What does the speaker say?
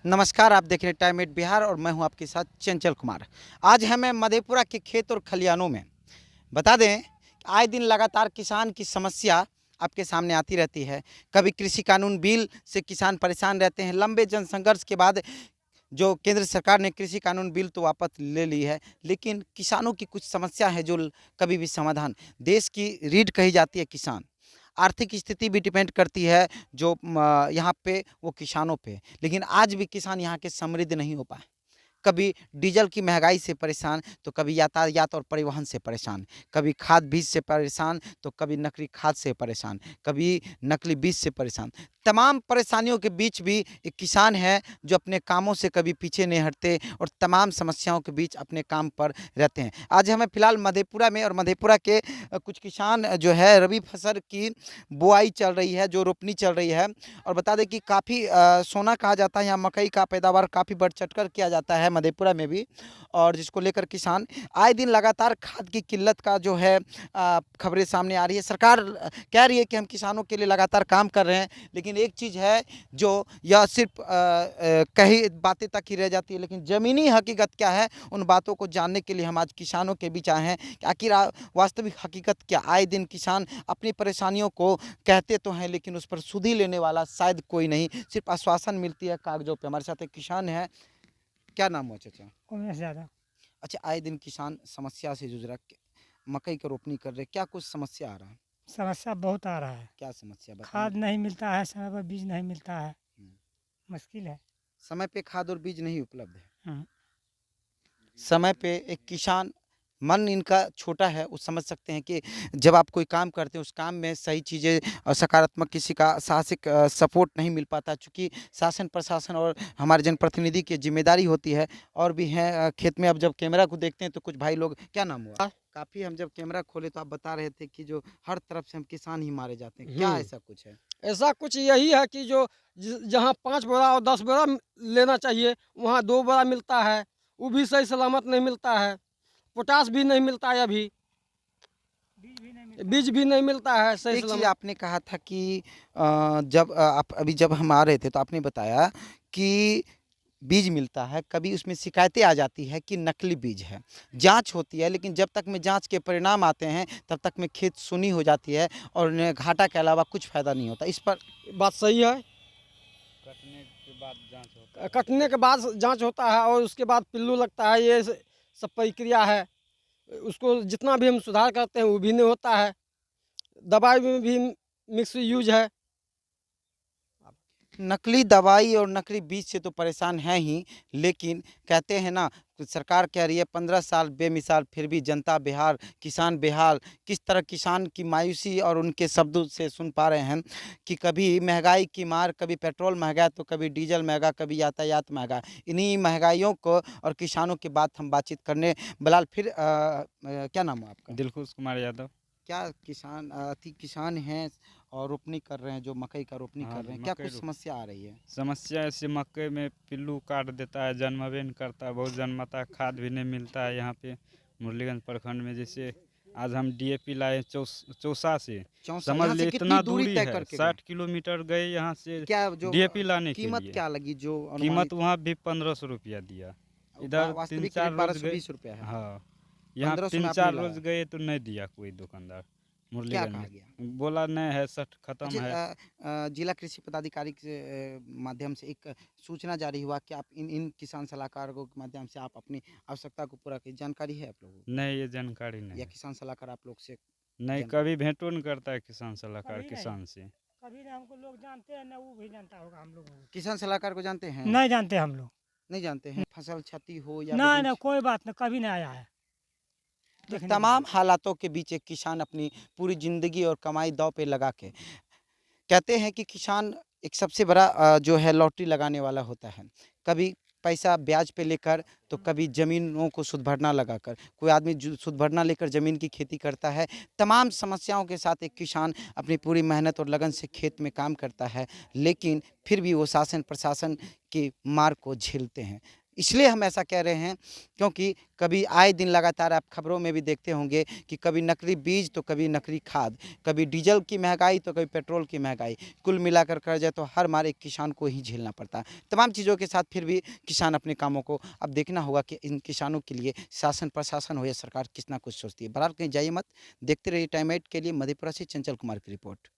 नमस्कार, आप देख रहे हैं टाइम एट बिहार और मैं हूं आपके साथ चंचल कुमार। आज है मैं मधेपुरा के खेत और खलियानों में। बता दें, आए दिन लगातार किसान की समस्या आपके सामने आती रहती है। कभी कृषि कानून बिल से किसान परेशान रहते हैं। लंबे जनसंघर्ष के बाद जो केंद्र सरकार ने कृषि कानून बिल तो वापस ले ली है, लेकिन किसानों की कुछ समस्या है जो कभी भी समाधान। देश की रीढ़ कही जाती है किसान। आर्थिक स्थिति भी डिपेंड करती है जो यहाँ पे वो किसानों पे। लेकिन आज भी किसान यहाँ के समृद्ध नहीं हो पाए। कभी डीजल की महंगाई से परेशान, तो कभी यातायात और परिवहन से परेशान, कभी खाद बीज से परेशान, तो कभी नकली खाद से परेशान, कभी नकली बीज से परेशान। तमाम परेशानियों के बीच भी एक किसान है जो अपने कामों से कभी पीछे नहीं हटते और तमाम समस्याओं के बीच अपने काम पर रहते हैं। आज हमें फिलहाल मधेपुरा में और मधेपुरा के कुछ किसान जो है रबी फसल की बुआई चल रही है, जो रोपनी चल रही है। और बता दें कि काफ़ी सोना कहा जाता है, यहाँ मकई का पैदावार काफ़ी बढ़ चढ़कर किया जाता है मधेपुरा में भी। और जिसको लेकर किसान आए दिन लगातार खाद की किल्लत का जो है खबरें सामने आ रही है। सरकार कह रही है कि हम किसानों के लिए लगातार काम कर रहे हैं, लेकिन एक चीज़ है जो यह सिर्फ कही बातें तक ही रह जाती है। लेकिन ज़मीनी हकीकत क्या है, उन बातों को जानने के लिए हम आज किसानों के बीच आए हैं कि आखिर वास्तविक हकीकत क्या। आए दिन किसान अपनी परेशानियों को कहते तो हैं, लेकिन उस पर सुधि लेने वाला शायद कोई नहीं, सिर्फ आश्वासन मिलती है कागजों पे। हमारे साथ एक किसान है। क्या नाम हुआ चाचा? उमेश यादव। अच्छा, आए दिन किसान समस्या से जूझ रहा है। मकई का रोपनी कर रहे, क्या कुछ समस्या आ रहा है? समस्या बहुत आ रहा है। क्या समस्या खाद बताएंगे? नहीं मिलता है, समय पर बीज नहीं मिलता है, हम्म, मुश्किल है। समय पे खाद और बीज नहीं उपलब्ध है। हम्म, समय पे एक किसान, मन इनका छोटा है, वो समझ सकते हैं कि जब आप कोई काम करते हैं उस काम में सही चीज़ें और सकारात्मक किसी का साहसिक सपोर्ट नहीं मिल पाता, चूँकि शासन प्रशासन और हमारे जनप्रतिनिधि की जिम्मेदारी होती है। और भी हैं खेत में। अब जब कैमरा को देखते हैं तो कुछ भाई लोग, क्या नाम हुआ? काफ़ी हम जब कैमरा खोले तो आप बता रहे थे कि जो हर तरफ से हम किसान ही मारे जाते हैं, क्या ऐसा कुछ है? ऐसा कुछ यही है कि जो जहाँ 5 बोरा और 10 बोरा लेना चाहिए वहाँ 2 बोरा मिलता है, वो भी सही सलामत नहीं मिलता है। पोटास भी नहीं मिलता है अभी, बीज भी नहीं मिलता है सही एक चीज़ सलामत। आपने कहा था कि जब आप अभी जब हम आ रहे थे तो आपने बताया कि बीज मिलता है, कभी उसमें शिकायतें आ जाती है कि नकली बीज है। जांच होती है, लेकिन जब तक में जांच के परिणाम आते हैं तब तक में खेत सुनी हो जाती है और उन्हें घाटा के अलावा कुछ फ़ायदा नहीं होता। इस पर बात सही है। कटने के बाद जांच होता है और उसके बाद पिल्लू लगता है, ये सब प्रक्रिया है। उसको जितना भी हम सुधार करते हैं वो भी नहीं होता है। दवाई में भी मिक्स यूज है। नकली दवाई और नकली बीज से तो परेशान हैं ही, लेकिन कहते हैं ना, सरकार कह रही है 15 साल बेमिसाल, फिर भी जनता बेहाल, किसान बेहाल। किस तरह किसान की मायूसी और उनके शब्दों से सुन पा रहे हैं कि कभी महंगाई की मार, कभी पेट्रोल महंगा तो कभी डीजल महंगा, कभी यातायात महंगा। इन्हीं महंगाइयों को और किसानों की बात हम बातचीत करने बलाल फिर क्या नाम है आपका? दिलखुश कुमार यादव। क्या किसान किसान हैं और रोपनी कर रहे हैं, जो मकई का रोपनी हाँ कर जी, रहे हैं, क्या मकई कुछ रोप समस्या आ रही है? समस्या ऐसे मकई में पिल्लू काट देता है, जन्मवे नहीं करता है, बहुत जन्माता है, खाद भी नहीं मिलता है यहाँ पे मुरलीगंज प्रखंड में। जैसे आज हम डीएपी लाए चौसा से, चौसा समझ यहाँ से लिए कितनी इतना दूरी दूरी तय है, करके गए? 60 किलोमीटर गए यहाँ से क्या जो डीएपी लाने के कीमत लिए। क्या लगी जो कीमत अनुमानित? वहाँ भी 1500 रुपया दिया। इधर तीन वास्तविक चार रेट रोज गए। 1220 रुपया है। हाँ, यहाँ 1500 तीन में आपने चार रोज लाया? गए तो नहीं दिया कोई दुकानदार क्या मुरलीगंज कहा गया? में, बोला नहीं है, सट खत्म है। अच्छा, जिला कृषि पदाधिकारी के माध्यम से एक सूचना जारी हुआ कि आप इन इन किसान सलाहकारों के माध्यम से आप अपनी आवश्यकता को पूरा की जानकारी है आप लोगों को? नहीं, ये जानकारी नहीं या है। किसान सलाहकार आप लोग से नहीं, जानकारी? कभी भेंटो नहीं करता है किसान सलाहकार कभी नहीं, किसान से। कभी नहीं। हमको लोग जानते हैं ना, वो भी जानता होगा हम लोगों को। किसान सलाहकार को जानते हैं? नहीं जानते हम लोग। नहीं जानते हैं। फसल क्षति हो या नहीं नहीं, बीज, कोई बात नहीं, कभी नहीं आया है तो देखने के तमाम लिए। हालातों के बीच एक किसान अपनी पूरी जिंदगी और कमाई दांव पे लगा के, कहते हैं कि किसान एक सबसे बड़ा जो है लॉटरी लगाने वाला होता है। कभी पैसा ब्याज पे लेकर, तो कभी ज़मीनों को सुध भरना लगाकर। कोई आदमी सुध भरना लेकर ज़मीन की खेती करता है। तमाम समस्याओं के साथ एक किसान अपनी पूरी मेहनत और लगन से खेत में काम करता है, लेकिन फिर भी वो शासन प्रशासन की मार को झेलते हैं। इसलिए हम ऐसा कह रहे हैं क्योंकि कभी आए दिन लगातार आप खबरों में भी देखते होंगे कि कभी नकली बीज तो कभी नकली खाद, कभी डीजल की महंगाई तो कभी पेट्रोल की महंगाई, कुल मिलाकर कर जाए तो हर मारे किसान को ही झेलना पड़ता है। तमाम चीज़ों के साथ फिर भी किसान अपने कामों को अब देखना होगा कि इन किसानों के लिए शासन प्रशासन हो या सरकार कितना कुछ सोचती है। बहरहाल कहीं जाइए मत, देखते रहिए टाइम 8 के लिए। मधेपुरा से चंचल कुमार की रिपोर्ट।